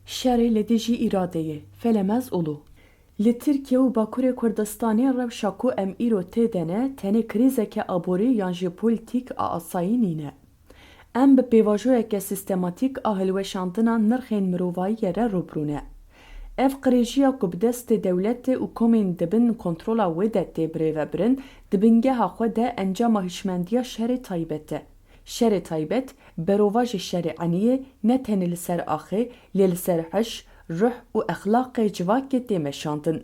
Şerê li dijî îradeyê felemez ûlû. Li Tirkiye û Bakurê Kurdistanê rewşa ku em îro tê de ne tenê krîzeke aborî yan jeopolitîk a asayî nîne. Em bi pêvajoyeke sîstematîk a hilweşandina nirxên mirovayî re rûbirû ne. Ev qirêjiya ku bi destê dewletê û komên dibin kontrola wê de tê birêvebirin, di bingeha xwe de encama hişmendiya şerê taybet e. Şerê taybet, berova ji şerê eniyê ne tenê li ser axê, lê li ser heş, ruh û exlaqê civakê tê meşandin.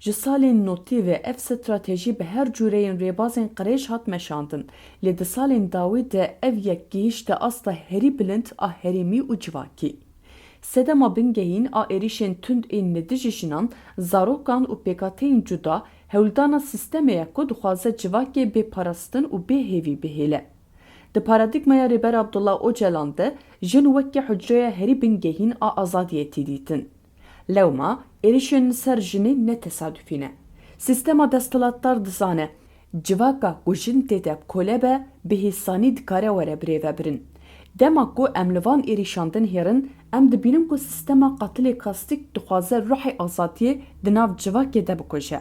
Ji salên notî ve ev stratejî bi her cûreyên rêbazên qirêj hat meşandin, lê di salên dawî de ev yekgihîş de asta herî bilind a herêmî û civakî. Sedema bingehîn a êrişên tund ên li dijî jinan, zarokan û pêkhateyên cuda hewldana sîstemê ye ku dixwaze civakê bêparastin û bêhêvî bihêle. Di paradigmaya Rêber Abdullah Öcalan de jin wekî hucreya herî bingehîn a azadiyê tê dîtin. Lewma êrişên li ser jinê ne tesadüfî ne. Sîstema desthilatdar dizane civaka ku jin tê de kole be bihêsanî dikare were birêvebirin. Dema ku em li van êrîşandin hêrin, em dibînin ku sîstema qatilê kastîk dixwaze ruhê azadiyê di nav civakê de bikuje.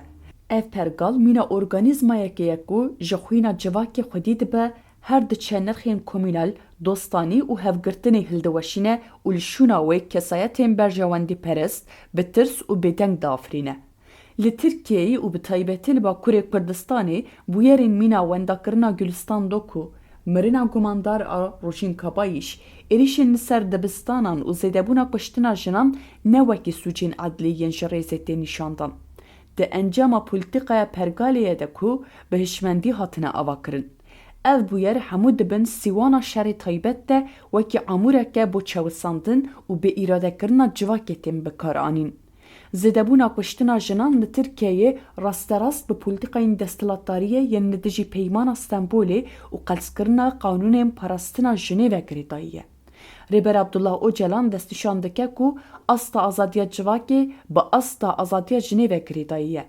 Ev pergal mîna organîzmayekê ye ku ji xwîna civakê xwedî dibe, her diçe nirxên komûnal, dostanî û hevgirtinê hildiweşîne û li şûna wê kesayetên berjewendîperest bi tirs û bêdeng diafirîne. Li Tirkiyeyê û bi taybetî li Bakurê Kurdistanê bûyerên mîna wendakirina Gülistan Doku, mirina gumandar a Rojîn Kabayîş, êrişên li ser dibistanan û zêdebûna kuştina jinan ne wekî sûcên edlî yên ji rêzê tê nîşandan. Di encama polîtîkaya pergalê ye de ku bi hişmendî hatine avakirin. Ev bûyer hemû dibin sîwana şerê taybet de wekî amûreke bo çewisandin û bê îradekirina civakê tên bikaranîn. Zêdebûna kuştina jinan li Tirkiyeyê rasterast bi polîtîkayên desthilatdariyê yên li dijî peymana Stenbolê û qelskirina qanûnên parastina Jinêve girêdayî ye. Rêber Abdullah Öcalan destnîşan dike ku asta azadiya civakê bi asta azadiya Jinêve girêdayî ye.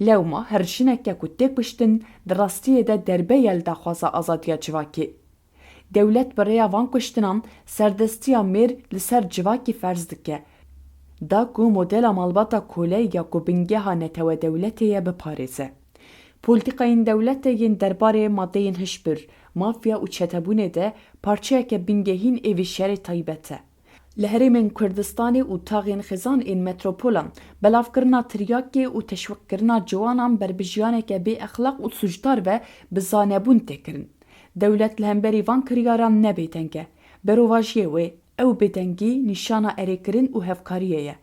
Lewma her jineke ku tê kuştin di rastiyê de derbeyel daxwaza azadiya civakê. Dewlet bi rêya van kuştinan serdestiya mêr li ser civakê ferz dike. Da ku modela malbata kolê ya ku bingeha netewe dewletê ye biparêze. Polîtîkayên dewletê yên derbarê maddeyên hişbir, mafya û çetebûnê de parçeyeke bingehîn êvî şerê taybet e. Li Herêmên Kurdistanê û taxên xizan ên metropolan, belavkirina tiryakê û teşwîqkirina ciwanan berbijiyaneke bêexlaq û sucdar ve bi zanebûn tê kirin. Dewlet li hemberî van kiryaran ne bêdeng e. Berovajiyê wê, ew bêdengî nîşana erêkirin û hevkariyê ye.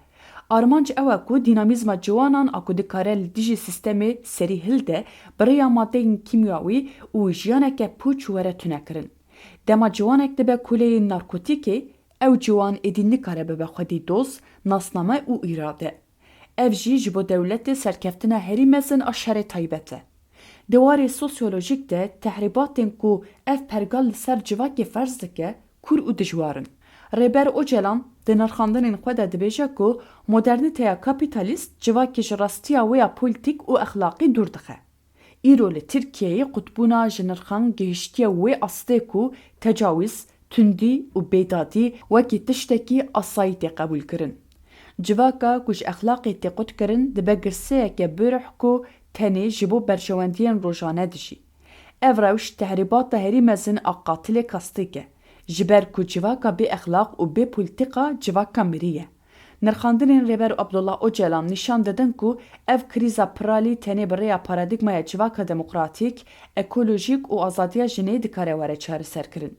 Armanc ew e ku dînamîzma ciwanan a ku dikare li dijî sîstemê serî hilde bi rêya maddeyên kîmyawî û jiyaneke pûç were tunekirin. Dema ciwanek dibe kuleyên narkotîkê, ew ciwan êdî nikare bibe xwedî doz, nasname û îrade. Ev jî ji bo dewletê serkeftina herî mezin a şerê taybet e. Di warê sosyolojîk de tehrîbatên ku ev pergal li ser civakê ferz dike, kûr û dijwarin. Rêber Öcalan di nirxandinên xwe de dibêje ku modernîteya kapîtalîst civakê ji rastiya wê ya polîtîk û exlaqî dûr dixe. Îro li Tirkiyeyê qutbûna ji nirxan gihîştiye wê astê ku tecawîz, tundî û bêdadî wekî tiştekî asayî tê qebûl kirin. Civaka ku ji exlaqê tê qut kirin dibe girseyeke bêrih ku tenê ji bo berjewendiyên rojane dijî. Ev rewş tehrîbata herî mezin a qatilê kastîk e. Ji ber ku civaka bêexlaq û bêpolitîka civaka mirî ye. Nirxandinên Rêber Abdullah Öcalan nîşan didin ku ev krîza piralî tenê bi rêya paradigmaya civaka demokratîk, ekolojîk û azadiya jinê dikare were çareserkirin.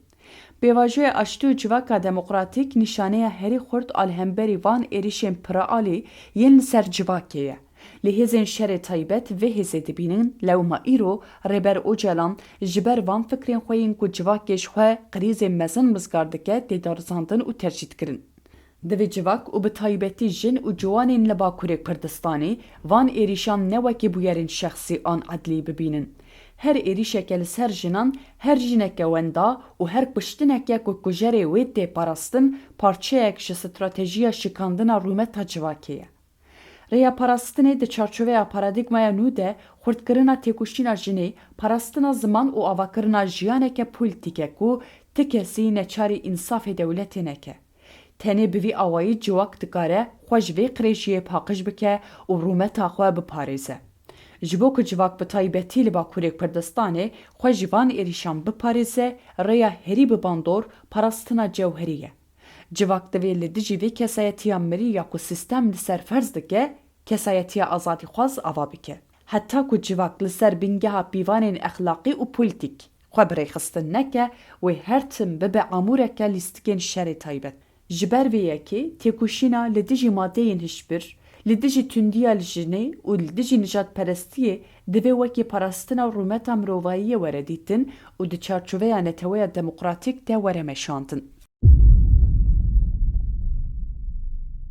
Pêvajoya aştî û civaka demokratîk nîşaneya herî xurt a li hemberî van êrişên piralî yên li ser civakê ye. Li hêzên şerê taybet vê hêzê dibînin, lewma îro Rêber Öcalan ji ber van fikrên xwe yên ku civakê ji xwe qrîzê mezin mizgar dike têdarizandin û tercît kirin. Divê civak û bi taybetî jin û ciwanên li Bakurê Kurdistanê van êrîşan ne wekî bûyerên şexsî an edlî bibînin. Her êrîşeke li ser jinan, her jineke wenda û her kuştineke ku kujerê wê tê parastin parçeyek ji stratejiya şikandina rûmeta civakê ye. Rêya parastinê di çarçoveya paradigmaya nû de xurtkirina têkuşîna jinê, parastina ziman û avakirina jiyaneke polîtîk e ku ti kesî neçarî însafê dewletê neke. tenê bi vî awayî civak dikare xwe ji vê qirêjiyê paqij bike û rûmeta xwe biparêze. Ji bo ku civak bi taybetî li Bakurê Kurdistanê xwe ji van êrîşan biparêze, rêya herî bi bandor parastina cewherî ye. Civak divê li dijî vê kesayetiya mirî ya ku sistem li ser ferz dike, kesayetiya azadîxwaz ava bike. Heta ku civak li ser bingeha pîvanên exlaqî û polîtîk xwe birêxistin neke, wê her tim bibe amûreke lîstikên şerê taybet. Ji ber vê yekê, têkoşîna li dijî maddeyên hişbir, li dijî tundiya li jinê û li dijî nijadperestiyê divê wekî parastina rûmeta mirovayiyê were dîtin û di çarçoveya neteweya demokratîk de were meşandin.